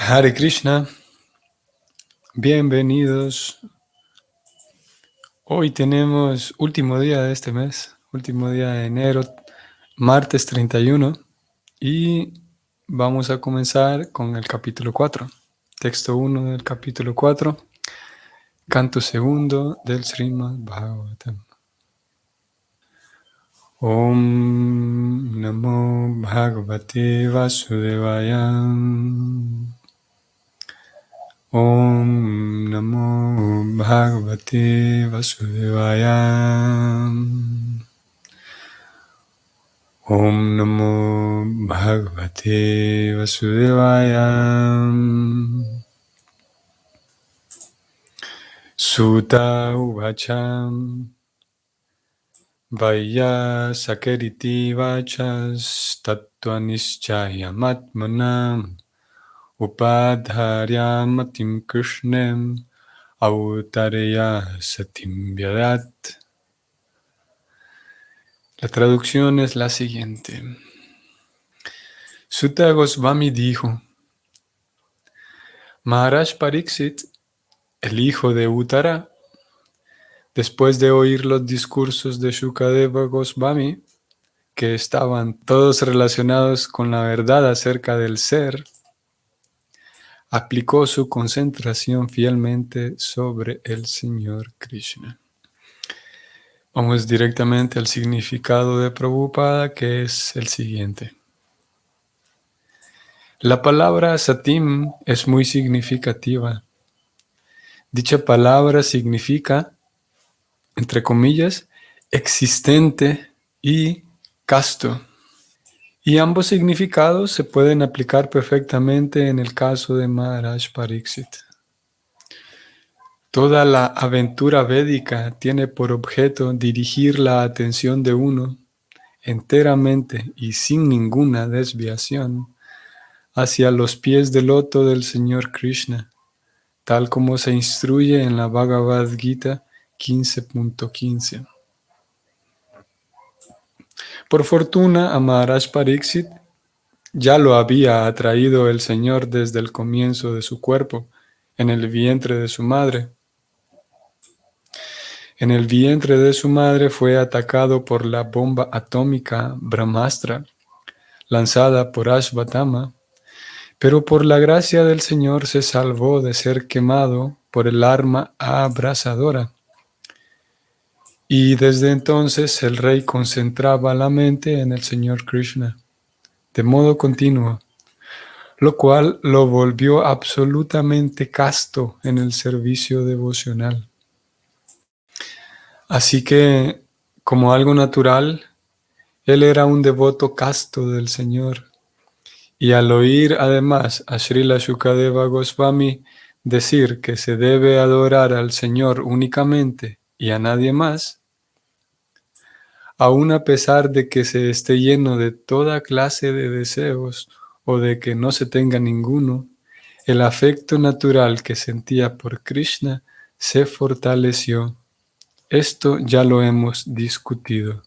Hare Krishna, bienvenidos. Hoy tenemos último día de este mes, último día de enero, martes 31, y vamos a comenzar con el capítulo 4, texto 1 del capítulo 4, canto segundo del Srimad Bhagavatam. Om Namo Bhagavate Vasudevaya. Om Namo Bhagavate Vasudevaya. Om Namo Bhagavate Vasudevaya. Sutta Uvacham Vaya Sakeriti Vachas Tattva Nischyamatmanam Upadharya Matim Krishnem Autareya Satim Vyadat. La traducción es la siguiente. Sutta Goswami dijo: Maharaj Pariksit, el hijo de Uttara, después de oír los discursos de Shukadeva Goswami, que estaban todos relacionados con la verdad acerca del ser, aplicó su concentración fielmente sobre el Señor Krishna. Vamos directamente al significado de Prabhupada, que es el siguiente. La palabra satim es muy significativa. Dicha palabra significa, entre comillas, existente y casto. Y ambos significados se pueden aplicar perfectamente en el caso de Maharaj Pariksit. Toda la aventura védica tiene por objeto dirigir la atención de uno enteramente y sin ninguna desviación hacia los pies del loto del Señor Krishna, tal como se instruye en la Bhagavad Gita 15.15. Por fortuna, a Maharaj Pariksit ya lo había atraído el Señor desde el comienzo de su cuerpo, en el vientre de su madre. En el vientre de su madre fue atacado por la bomba atómica Brahmastra, lanzada por Ashvatthama, pero por la gracia del Señor se salvó de ser quemado por el arma abrasadora. Y desde entonces el rey concentraba la mente en el Señor Krishna, de modo continuo, lo cual lo volvió absolutamente casto en el servicio devocional. Así que, como algo natural, él era un devoto casto del Señor. Y al oír además a Srila Shukadeva Goswami decir que se debe adorar al Señor únicamente y a nadie más, aun a pesar de que se esté lleno de toda clase de deseos o de que no se tenga ninguno, el afecto natural que sentía por Krishna se fortaleció. Esto ya lo hemos discutido.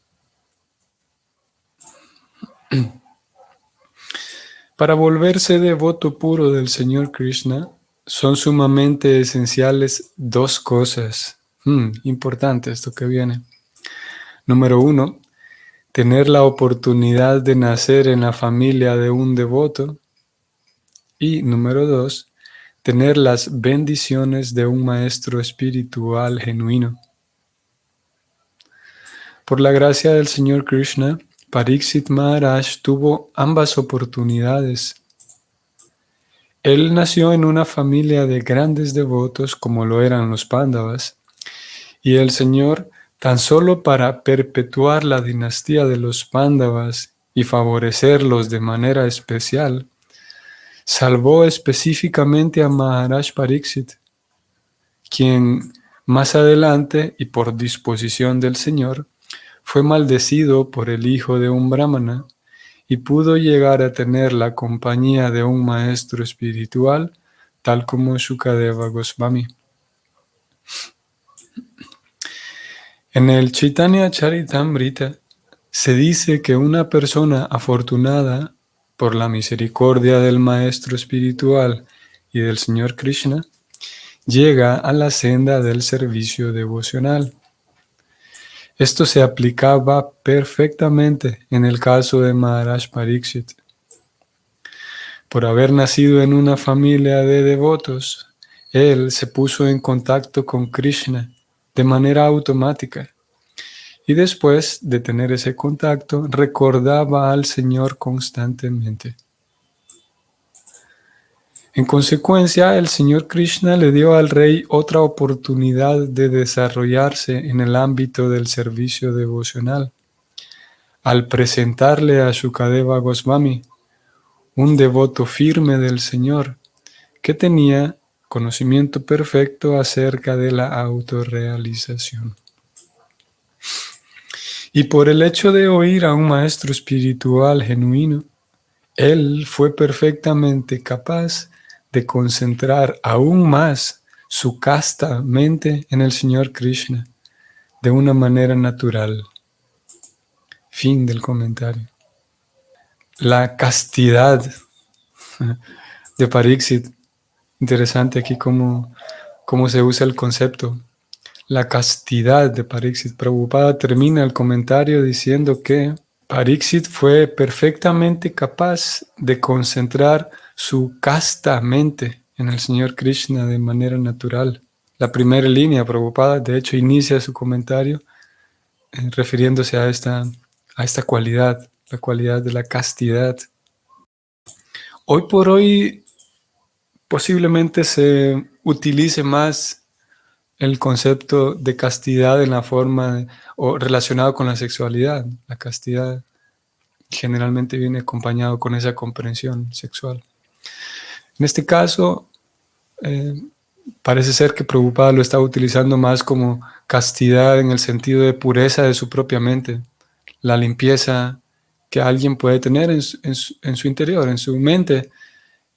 Para volverse devoto puro del Señor Krishna, son sumamente esenciales dos cosas. Importante esto que viene. Número 1, tener la oportunidad de nacer en la familia de un devoto. Y número 2, tener las bendiciones de un maestro espiritual genuino. Por la gracia del Señor Krishna, Pariksit Maharaj tuvo ambas oportunidades. Él nació en una familia de grandes devotos como lo eran los Pándavas, y el Señor, tan solo para perpetuar la dinastía de los Pándavas y favorecerlos de manera especial, salvó específicamente a Maharaj Pariksit, quien más adelante y por disposición del Señor fue maldecido por el hijo de un brahmana y pudo llegar a tener la compañía de un maestro espiritual, tal como Shukadeva Goswami. En el Chaitanya Charitamrita se dice que una persona afortunada por la misericordia del maestro espiritual y del Señor Krishna, llega a la senda del servicio devocional. Esto se aplicaba perfectamente en el caso de Maharaj Pariksit. Por haber nacido en una familia de devotos, él se puso en contacto con Krishna de manera automática y después de tener ese contacto recordaba al Señor constantemente. En consecuencia, el Señor Krishna le dio al rey otra oportunidad de desarrollarse en el ámbito del servicio devocional, al presentarle a Shukadeva Goswami, un devoto firme del Señor, que tenía conocimiento perfecto acerca de la autorrealización. Y por el hecho de oír a un maestro espiritual genuino, él fue perfectamente capaz de concentrar aún más su casta mente en el Señor Krishna de una manera natural. Fin del comentario. La castidad de Pariksit. Interesante aquí cómo se usa el concepto. La castidad de Pariksit. Prabhupada termina el comentario diciendo que Pariksit fue perfectamente capaz de concentrar su casta mente en el Señor Krishna de manera natural. La primera línea, Prabhupada, de hecho, inicia su comentario refiriéndose a esta cualidad, la cualidad de la castidad. Hoy por hoy posiblemente se utilice más el concepto de castidad en la forma o relacionado con la sexualidad. La castidad generalmente viene acompañado con esa comprensión sexual. En este caso, parece ser que Prabhupada lo está utilizando más como castidad en el sentido de pureza de su propia mente, la limpieza que alguien puede tener en su interior, en su mente,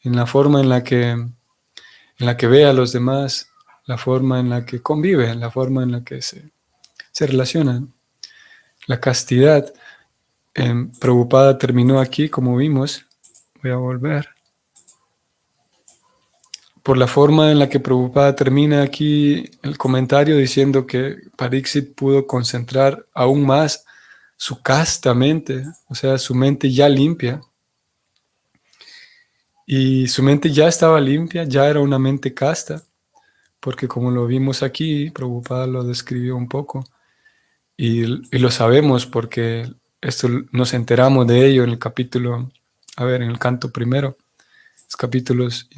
en la forma en la que ve a los demás, la forma en la que convive, la forma en la que se relaciona. La castidad. Prabhupada terminó aquí, como vimos. Voy a volver. Por la forma en la que Prabhupada termina aquí el comentario diciendo que Pariksit pudo concentrar aún más su casta mente, o sea, su mente ya limpia. Y su mente ya estaba limpia, ya era una mente casta, porque como lo vimos aquí, Prabhupada lo describió un poco, y lo sabemos porque esto nos enteramos de ello en el capítulo, en el canto primero, los capítulos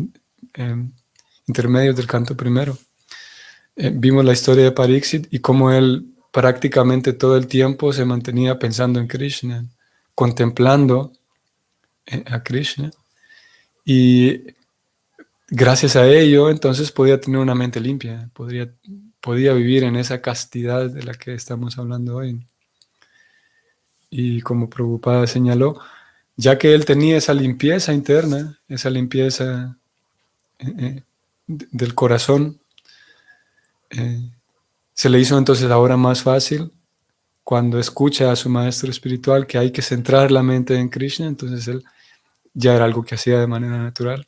intermedios del canto primero. Vimos la historia de Pariksit y cómo él prácticamente todo el tiempo se mantenía pensando en Krishna, contemplando a Krishna, y gracias a ello entonces podía tener una mente limpia, podía vivir en esa castidad de la que estamos hablando hoy. Y como Prabhupada señaló, ya que él tenía esa limpieza interna, esa limpieza del corazón, se le hizo entonces ahora más fácil cuando escucha a su maestro espiritual que hay que centrar la mente en Krishna. Entonces él ya era algo que hacía de manera natural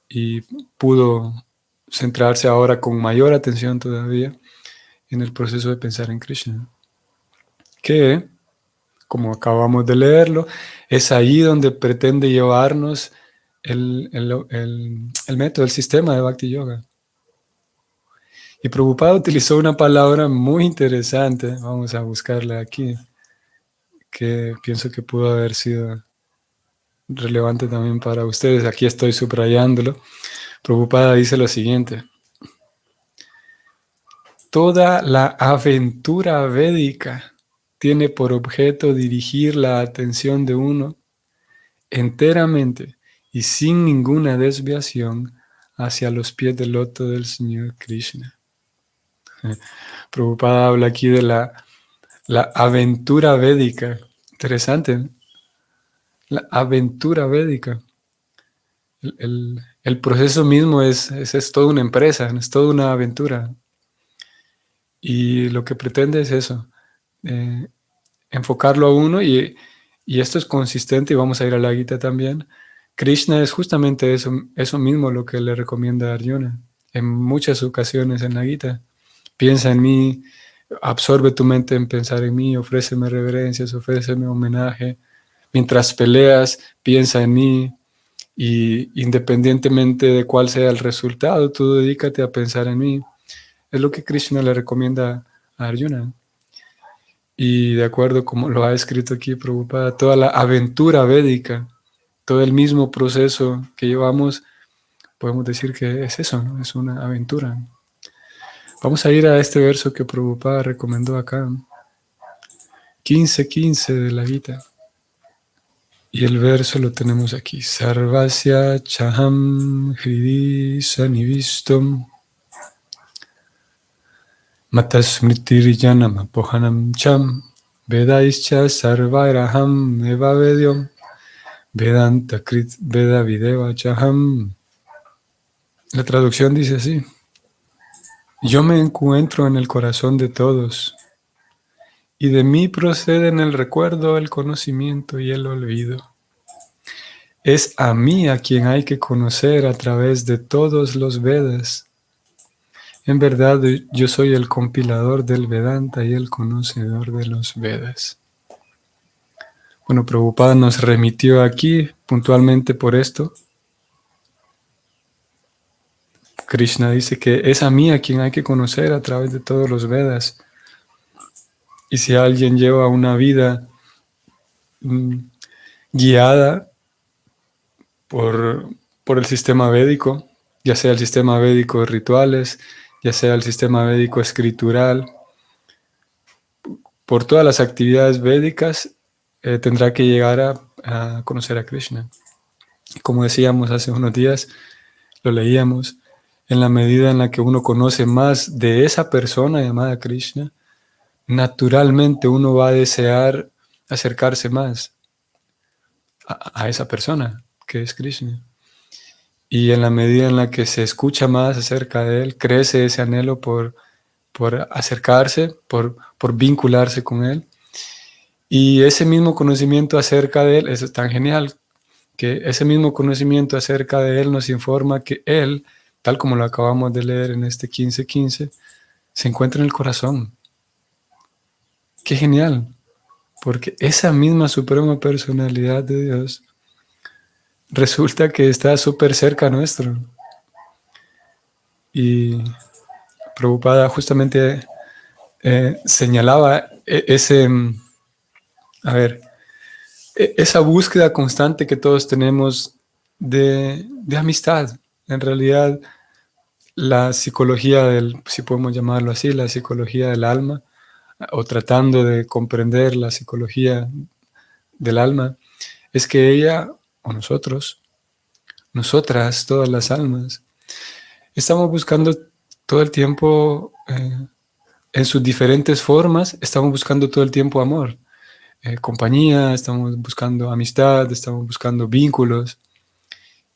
y pudo centrarse ahora con mayor atención todavía en el proceso de pensar en Krishna, que, como acabamos de leerlo, es ahí donde pretende llevarnos el método, el sistema de Bhakti Yoga. Y Prabhupada utilizó una palabra muy interesante, vamos a buscarla aquí, que pienso que pudo haber sido relevante también para ustedes. Aquí estoy subrayándolo. Prabhupada dice lo siguiente: toda la aventura védica tiene por objeto dirigir la atención de uno enteramente y sin ninguna desviación hacia los pies del loto del Señor Krishna. Prabhupada habla aquí de la aventura védica. Interesante, ¿no? La aventura védica. El proceso mismo es toda una empresa, es toda una aventura. Y lo que pretende es eso, enfocarlo a uno, y esto es consistente, y vamos a ir a la Gita también, Krishna es justamente eso mismo lo que le recomienda a Arjuna en muchas ocasiones en la Gita. Piensa en mí, absorbe tu mente en pensar en mí, ofréceme reverencias, ofréceme homenaje. Mientras peleas, piensa en mí y independientemente de cuál sea el resultado, tú dedícate a pensar en mí. Es lo que Krishna le recomienda a Arjuna. Y de acuerdo como lo ha escrito aquí Prabhupada, toda la aventura védica, todo el mismo proceso que llevamos, podemos decir que es eso, ¿no? Es una aventura. Vamos a ir a este verso que Prabhupada recomendó acá, 15:15 de la Gita. Y el verso lo tenemos aquí. Sarvasya chaham hridi sanivistum matasmritirjanam apohanam cham vedaischa sarvairaham eva vedyam vedanta krit veda videva chaham. La traducción dice así: yo me encuentro en el corazón de todos, y de mí proceden el recuerdo, el conocimiento y el olvido. Es a mí a quien hay que conocer a través de todos los Vedas. En verdad, yo soy el compilador del Vedanta y el conocedor de los Vedas. Bueno, Prabhupada nos remitió aquí puntualmente por esto. Krishna dice que es a mí a quien hay que conocer a través de todos los Vedas. Y si alguien lleva una vida guiada por el sistema védico, ya sea el sistema védico de rituales, ya sea el sistema védico escritural, por todas las actividades védicas, tendrá que llegar a conocer a Krishna. Como decíamos hace unos días, lo leíamos, en la medida en la que uno conoce más de esa persona llamada Krishna, naturalmente uno va a desear acercarse más a esa persona que es Krishna. Y en la medida en la que se escucha más acerca de él, crece ese anhelo por acercarse, por vincularse con él. Y ese mismo conocimiento acerca de él, eso es tan genial, que ese mismo conocimiento acerca de él nos informa que él, tal como lo acabamos de leer en este 15:15, se encuentra en el corazón. Qué genial, porque esa misma suprema personalidad de Dios resulta que está súper cerca nuestro. Y Prabhupada justamente señalaba esa búsqueda constante que todos tenemos de amistad. En realidad, la psicología si podemos llamarlo así, la psicología del alma, o tratando de comprender la psicología del alma, es que ella, o nosotras, todas las almas, estamos buscando todo el tiempo, en sus diferentes formas, estamos buscando todo el tiempo amor. Compañía, estamos buscando amistad, estamos buscando vínculos,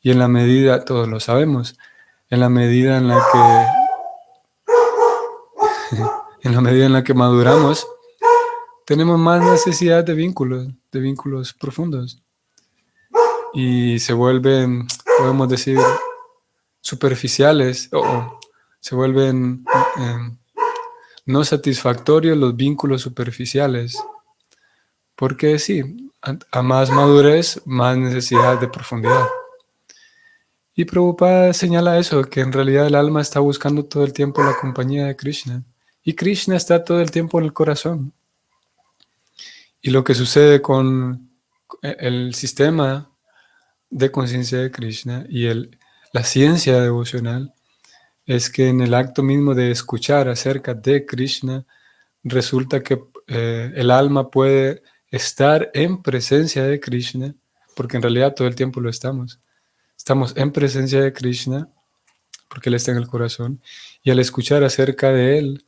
y en la medida, todos lo sabemos, en la medida en la que, en la medida en la que maduramos, tenemos más necesidad de vínculos profundos, y se vuelven, podemos decir, superficiales, o se vuelven no satisfactorios los vínculos superficiales. Porque sí, a más madurez, más necesidad de profundidad. Y Prabhupada señala eso, que en realidad el alma está buscando todo el tiempo la compañía de Krishna. Y Krishna está todo el tiempo en el corazón. Y lo que sucede con el sistema de conciencia de Krishna y la ciencia devocional es que en el acto mismo de escuchar acerca de Krishna, resulta que el alma puede estar en presencia de Krishna, porque en realidad todo el tiempo lo estamos. Estamos en presencia de Krishna, porque Él está en el corazón, y al escuchar acerca de Él,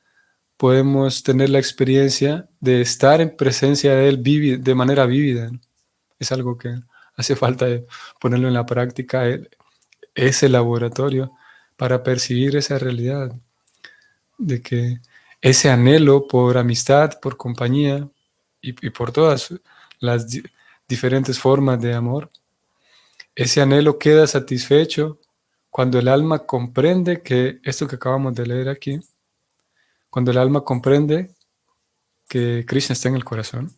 podemos tener la experiencia de estar en presencia de Él de manera vívida, ¿no? Es algo que hace falta ponerlo en la práctica, ese laboratorio, para percibir esa realidad, de que ese anhelo por amistad, por compañía y por todas las diferentes formas de amor, Ese anhelo queda satisfecho cuando el alma comprende que, esto que acabamos de leer aquí, cuando el alma comprende que Krishna está en el corazón,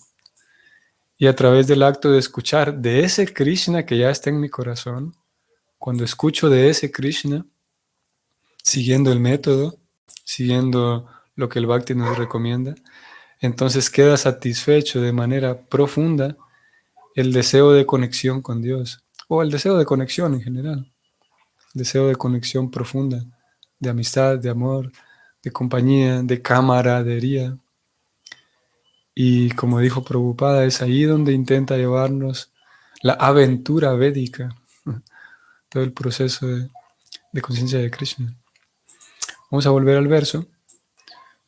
y a través del acto de escuchar de ese Krishna que ya está en mi corazón, cuando escucho de ese Krishna, siguiendo el método, siguiendo lo que el Bhakti nos recomienda, entonces queda satisfecho de manera profunda el deseo de conexión con Dios, o el deseo de conexión en general, deseo de conexión profunda, de amistad, de amor, de compañía, de camaradería. Y como dijo Prabhupada, es ahí donde intenta llevarnos la aventura védica, todo el proceso de conciencia de Krishna. Vamos a volver al verso.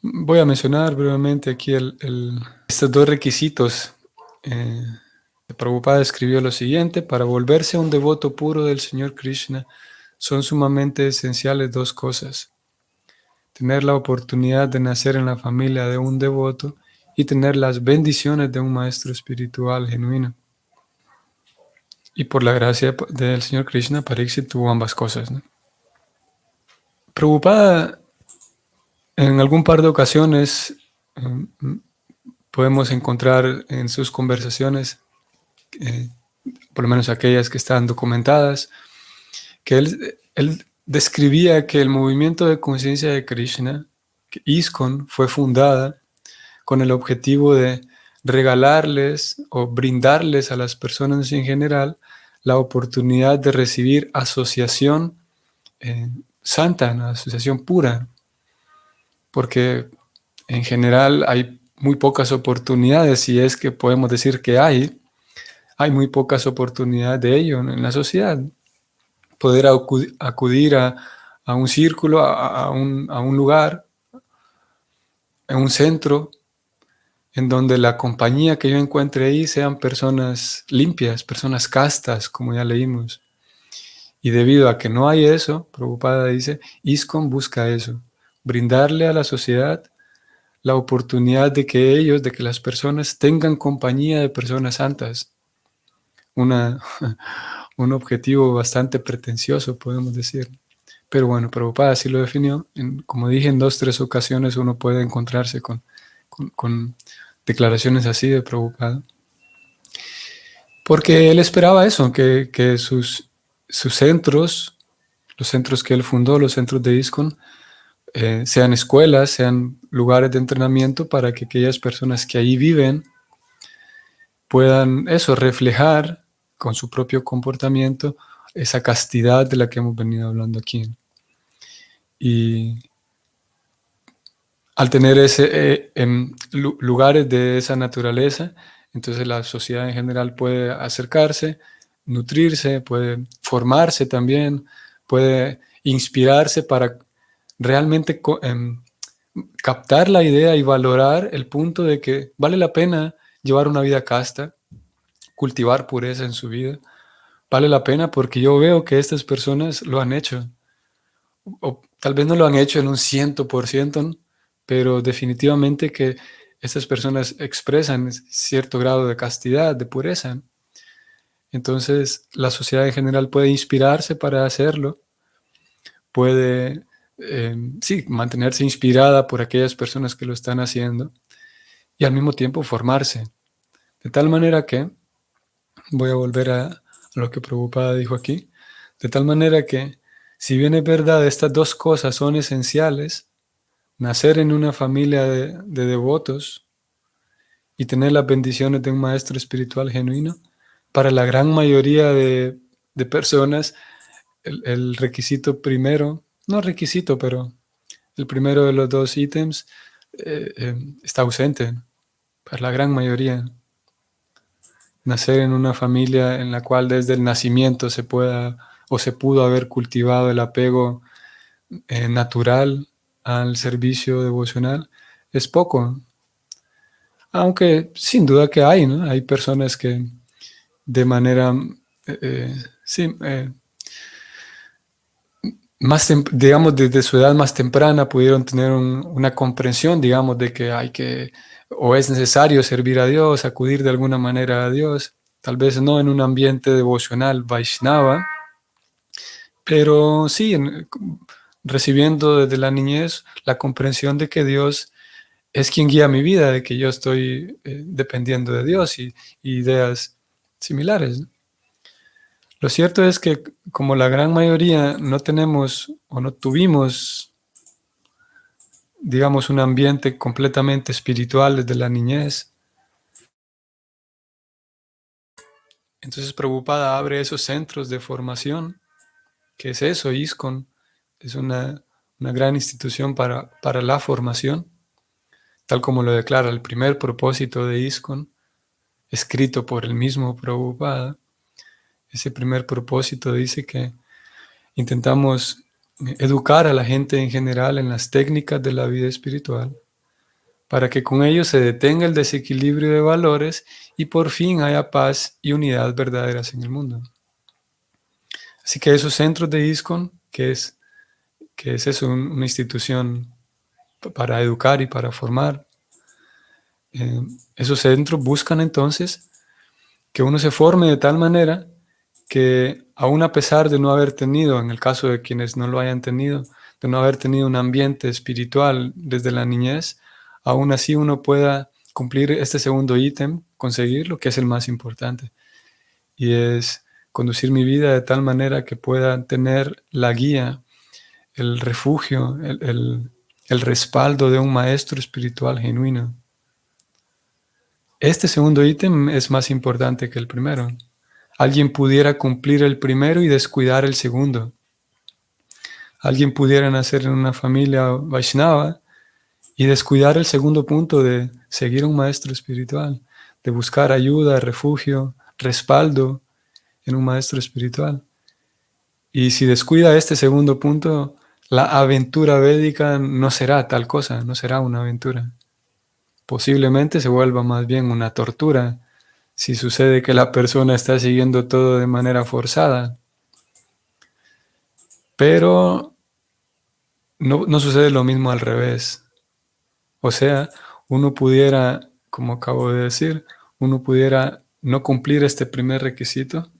Voy a mencionar brevemente aquí estos dos requisitos. Prabhupada escribió lo siguiente: para volverse un devoto puro del Señor Krishna son sumamente esenciales dos cosas: tener la oportunidad de nacer en la familia de un devoto y tener las bendiciones de un maestro espiritual genuino. Y por la gracia del Señor Krishna, Pariksit tuvo ambas cosas, ¿no? Prabhupada, en algún par de ocasiones, podemos encontrar en sus conversaciones, por lo menos aquellas que están documentadas, que él describía que el movimiento de conciencia de Krishna, que ISKCON, fue fundada con el objetivo de regalarles o brindarles a las personas en general la oportunidad de recibir asociación santa, una asociación pura, porque en general hay muy pocas oportunidades, si es que podemos decir que hay muy pocas oportunidades de ello en la sociedad. Poder acudir a un círculo, a un lugar, a un centro, en donde la compañía que yo encuentre ahí sean personas limpias, personas castas, como ya leímos. Y debido a que no hay eso, Prabhupada dice, ISKCON busca eso, brindarle a la sociedad la oportunidad de que las personas tengan compañía de personas santas. Un objetivo bastante pretencioso, podemos decir. Pero bueno, Prabhupada así lo definió. Como dije, en 2-3 ocasiones uno puede encontrarse con declaraciones así de Prabhupada. Porque él esperaba eso, que sus centros, los centros que él fundó, los centros de ISKCON, sean escuelas, sean lugares de entrenamiento para que aquellas personas que ahí viven puedan reflejar con su propio comportamiento esa castidad de la que hemos venido hablando aquí. Y al tener lugares de esa naturaleza, entonces la sociedad en general puede acercarse, nutrirse, puede formarse también, puede inspirarse para realmente captar la idea y valorar el punto de que vale la pena llevar una vida casta, cultivar pureza en su vida. Vale la pena porque yo veo que estas personas lo han hecho. O tal vez no lo han hecho en un 100%, ¿no? Pero definitivamente que estas personas expresan cierto grado de castidad, de pureza. Entonces, la sociedad en general puede inspirarse para hacerlo, puede, mantenerse inspirada por aquellas personas que lo están haciendo y al mismo tiempo formarse. De tal manera que, voy a volver a lo que Prabhupada dijo aquí, de tal manera que, si bien es verdad, estas dos cosas son esenciales, nacer en una familia de devotos y tener las bendiciones de un maestro espiritual genuino, para la gran mayoría de personas, el requisito primero, no requisito, pero el primero de los dos ítems está ausente, ¿no? Para la gran mayoría. Nacer en una familia en la cual desde el nacimiento se pudo haber cultivado el apego natural al servicio devocional, es poco. Aunque sin duda que hay, ¿no? Hay personas que de manera, digamos, desde su edad más temprana pudieron tener una comprensión, digamos, de que o es necesario servir a Dios, acudir de alguna manera a Dios. tal vez no en un ambiente devocional Vaishnava, pero sí recibiendo desde la niñez la comprensión de que Dios es quien guía mi vida, de que yo estoy dependiendo de Dios y ideas similares, ¿no? Lo cierto es que como la gran mayoría no tenemos o no tuvimos, digamos, un ambiente completamente espiritual desde la niñez, entonces Prabhupada abre esos centros de formación. ¿Qué es eso? ISKCON es una gran institución para la formación, tal como lo declara el primer propósito de ISKCON, escrito por el mismo Prabhupada. Ese primer propósito dice que intentamos educar a la gente en general en las técnicas de la vida espiritual, para que con ello se detenga el desequilibrio de valores y por fin haya paz y unidad verdaderas en el mundo. Así que esos centros de ISKCON, que es eso, una institución para educar y para formar, esos centros buscan entonces que uno se forme de tal manera que aún a pesar de no haber tenido, en el caso de quienes no lo hayan tenido, de no haber tenido un ambiente espiritual desde la niñez, aún así uno pueda cumplir este segundo ítem, conseguir lo que es el más importante, y es conducir mi vida de tal manera que pueda tener la guía, el refugio, el respaldo de un maestro espiritual genuino. Este segundo ítem es más importante que el primero. Alguien pudiera cumplir el primero y descuidar el segundo. Alguien pudiera nacer en una familia Vaishnava y descuidar el segundo punto de seguir a un maestro espiritual, de buscar ayuda, refugio, respaldo en un maestro espiritual. Y si descuida este segundo punto, la aventura védica no será tal cosa, no será una aventura. Posiblemente se vuelva más bien una tortura si sucede que la persona está siguiendo todo de manera forzada. Pero no sucede lo mismo al revés. O sea, uno pudiera, como acabo de decir, uno pudiera no cumplir este primer requisito,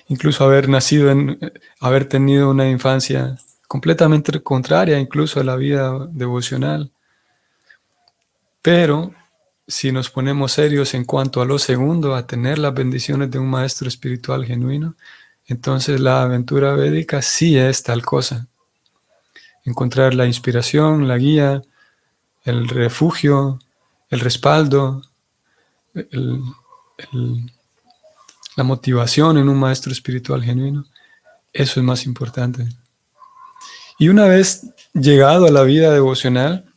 incluso haber tenido una infancia completamente contraria incluso a la vida devocional. Pero si nos ponemos serios en cuanto a lo segundo, a tener las bendiciones de un maestro espiritual genuino, entonces la aventura védica sí es tal cosa. Encontrar la inspiración, la guía, el refugio, el respaldo, el- el- la motivación en un maestro espiritual genuino, eso es más importante. Y una vez llegado a la vida devocional,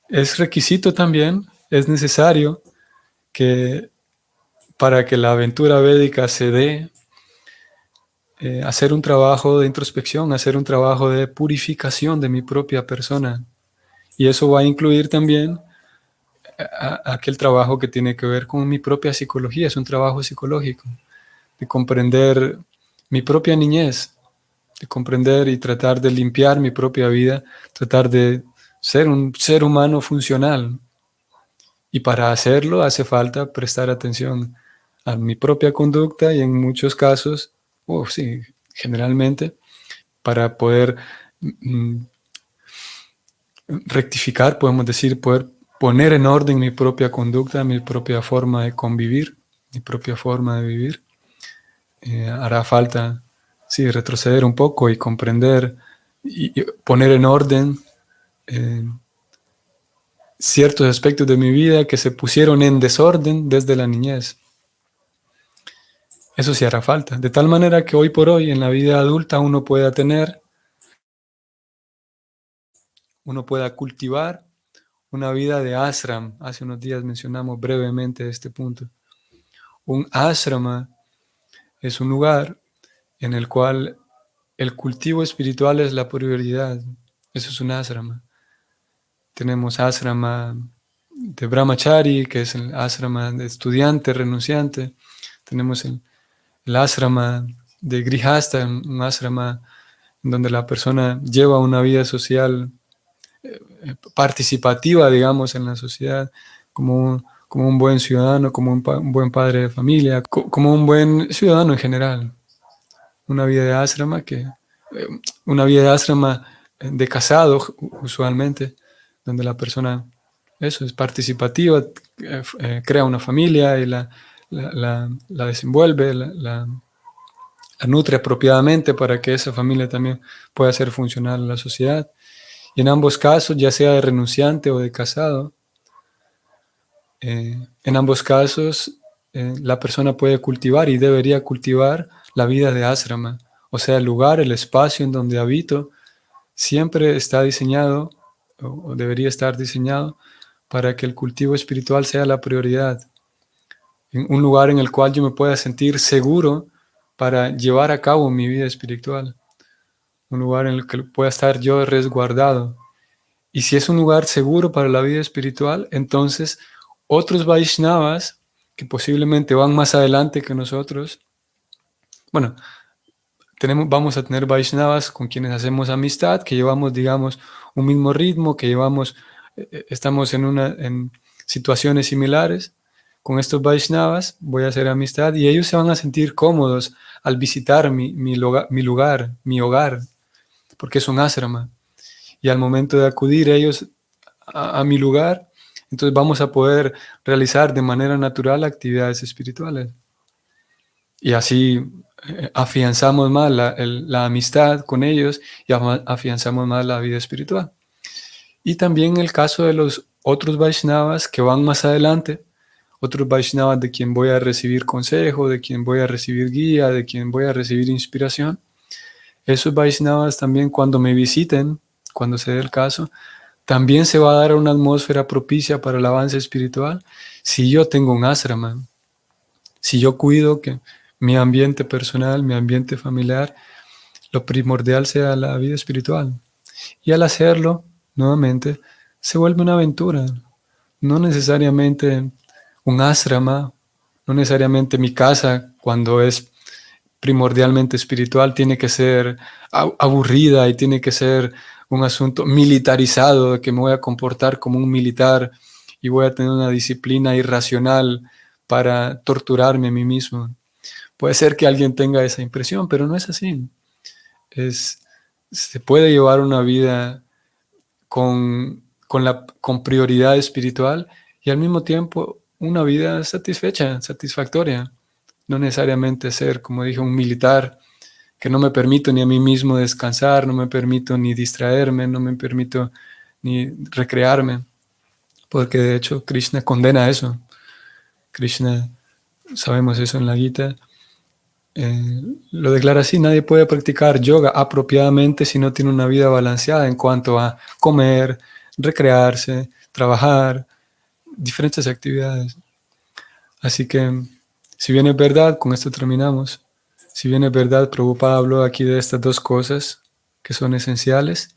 es requisito también, es necesario que para que la aventura védica se dé, hacer un trabajo de introspección, hacer un trabajo de purificación de mi propia persona. Y eso va a incluir también aquel trabajo que tiene que ver con mi propia psicología, es un trabajo psicológico, de comprender mi propia niñez, de comprender y tratar de limpiar mi propia vida, tratar de ser un ser humano funcional. Y para hacerlo hace falta prestar atención a mi propia conducta y en muchos casos, sí, generalmente, para poder mm, rectificar, podemos decir, poder poner en orden mi propia conducta, mi propia forma de convivir, mi propia forma de vivir. Hará falta, sí, retroceder un poco y comprender y poner en orden eh, ciertos aspectos de mi vida que se pusieron en desorden desde la niñez. Eso sí hará falta, de tal manera que hoy por hoy en la vida adulta uno pueda cultivar una vida de ashram. Hace unos días mencionamos brevemente este punto. Un ashrama es un lugar en el cual el cultivo espiritual es la prioridad. Eso es un ashrama. Tenemos ashrama de brahmachari, que es el ashrama de estudiante renunciante. Tenemos el ashrama de grihasta, un ashrama en donde la persona lleva una vida social participativa, digamos, en la sociedad, como como un buen ciudadano, como un buen padre de familia, como un buen ciudadano en general. Una vida de ashrama una vida de ashrama de casado usualmente, donde la persona, eso es participativa, crea una familia y la desenvuelve, la nutre apropiadamente para que esa familia también pueda ser funcional en la sociedad. Y en ambos casos, ya sea de renunciante o de casado, en ambos casos la persona puede cultivar y debería cultivar la vida de ashrama. O sea, el lugar, el espacio en donde habito, siempre está diseñado o debería estar diseñado para que el cultivo espiritual sea la prioridad. Un lugar en el cual yo me pueda sentir seguro para llevar a cabo mi vida espiritual. Un lugar en el que pueda estar yo resguardado. Y si es un lugar seguro para la vida espiritual, entonces otros Vaishnavas que posiblemente van más adelante que nosotros, bueno, vamos a tener Vaishnavas con quienes hacemos amistad, que llevamos, digamos, un mismo ritmo, que estamos en situaciones similares. Con estos Vaishnavas voy a hacer amistad y ellos se van a sentir cómodos al visitar mi hogar, porque es un ashrama. Y al momento de acudir ellos a mi lugar, entonces vamos a poder realizar de manera natural actividades espirituales. Y así afianzamos más la amistad con ellos y afianzamos más la vida espiritual. Y también el caso de los otros Vaishnavas que van más adelante, otros Vaishnavas de quien voy a recibir consejo, de quien voy a recibir guía, de quien voy a recibir inspiración. Esos Vaishnavas también cuando me visiten, cuando se dé el caso, también se va a dar una atmósfera propicia para el avance espiritual si yo tengo un ashrama, si yo cuido que mi ambiente personal, mi ambiente familiar, lo primordial sea la vida espiritual. Y al hacerlo, nuevamente, se vuelve una aventura. No necesariamente un ashrama, no necesariamente mi casa, cuando es primordialmente espiritual, tiene que ser aburrida y tiene que ser un asunto militarizado, de que me voy a comportar como un militar y voy a tener una disciplina irracional para torturarme a mí mismo. Puede ser que alguien tenga esa impresión, pero no es así. Se puede llevar una vida con prioridad espiritual y al mismo tiempo una vida satisfecha, satisfactoria. No necesariamente ser, como dije, un militar que no me permito ni a mí mismo descansar, no me permito ni distraerme, no me permito ni recrearme, porque de hecho Krishna condena eso. Krishna, sabemos eso en la Gita, lo declara así: nadie puede practicar yoga apropiadamente si no tiene una vida balanceada en cuanto a comer, recrearse, trabajar, diferentes actividades. Así que, si bien es verdad, con esto terminamos, si bien es verdad, Prabhupada habló aquí de estas dos cosas que son esenciales: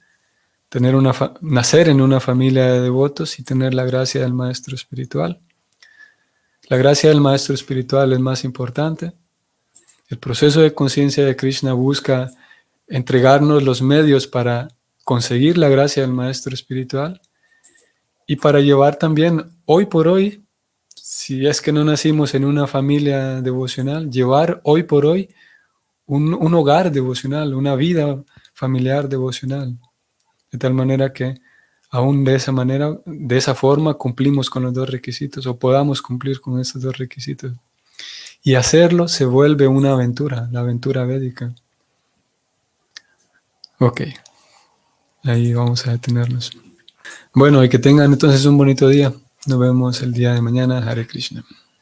nacer en una familia de devotos y tener la gracia del maestro espiritual. La gracia del maestro espiritual es más importante. El proceso de conciencia de Krishna busca entregarnos los medios para conseguir la gracia del maestro espiritual y para llevar también hoy por hoy, si es que no nacimos en una familia devocional, llevar hoy por hoy un hogar devocional, una vida familiar devocional, de tal manera que aún de esa forma cumplimos con los dos requisitos o podamos cumplir con estos dos requisitos. Y hacerlo se vuelve una aventura, la aventura védica. Ok, ahí vamos a detenernos. Bueno, y que tengan entonces un bonito día. Nos vemos el día de mañana. Hare Krishna.